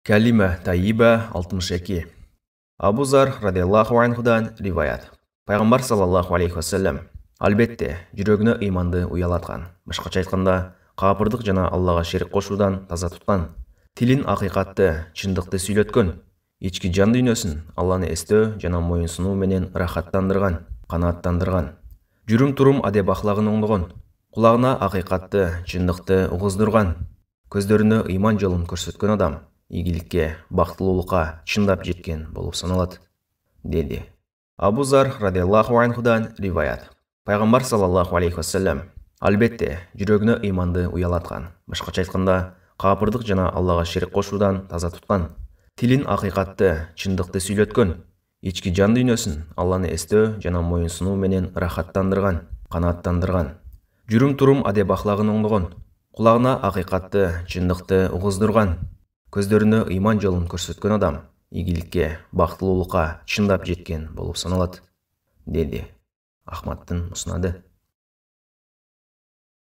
Кәлима тайиба 62. Абу Зар радиаллаху анхудан риваят. Пайғамбар саллаллаху алейхи вассалам: Албетте, жүрегіне иманды уялатқан. Башқача айтқанда, қапырдық жана Аллаға шерік қошудан таза тұтқан. Тілін ақиқатты, чындықты сүйлөткөн. Ички жан дүйнөсүн Алланы эстөө жана моюнсунуу менен рахаттандырган, канааттандырган. Жүрүм турум адеп ахлагын оңдогон. Кулагына ақиқатты, чындыкты угуздурган. Көздөрүнө иман жолун көрсөткөн адам ийгиликке, бактылуулукка чындап жеткен болуп саналат, деди. Абу Зар радиаллаху анхудан риваят. Пайғамбар саллаллаху алейхи вассалам: Албетте, жүрөгүнө иманды уялаткан. Башкача айтканда, капырдык жана Аллага шерик кошуудан таза туткан. Тилин акыйкатты, чындыкты сүйлөткөн. Ички жан дүйнөсүн Алланы эстөө жана моюнсунуу менен рахаттандырган, канааттандырган. Жүрүм турум адеп ахлагын оңдогон. Кулагына акыйкатты, чындыкты угуздурган. Көздөрүнө иман жолун көрсөткөн адам ийгиликке, бактылуулукка чындап жеткен болуп саналат, деди. Ахмадтын муснады.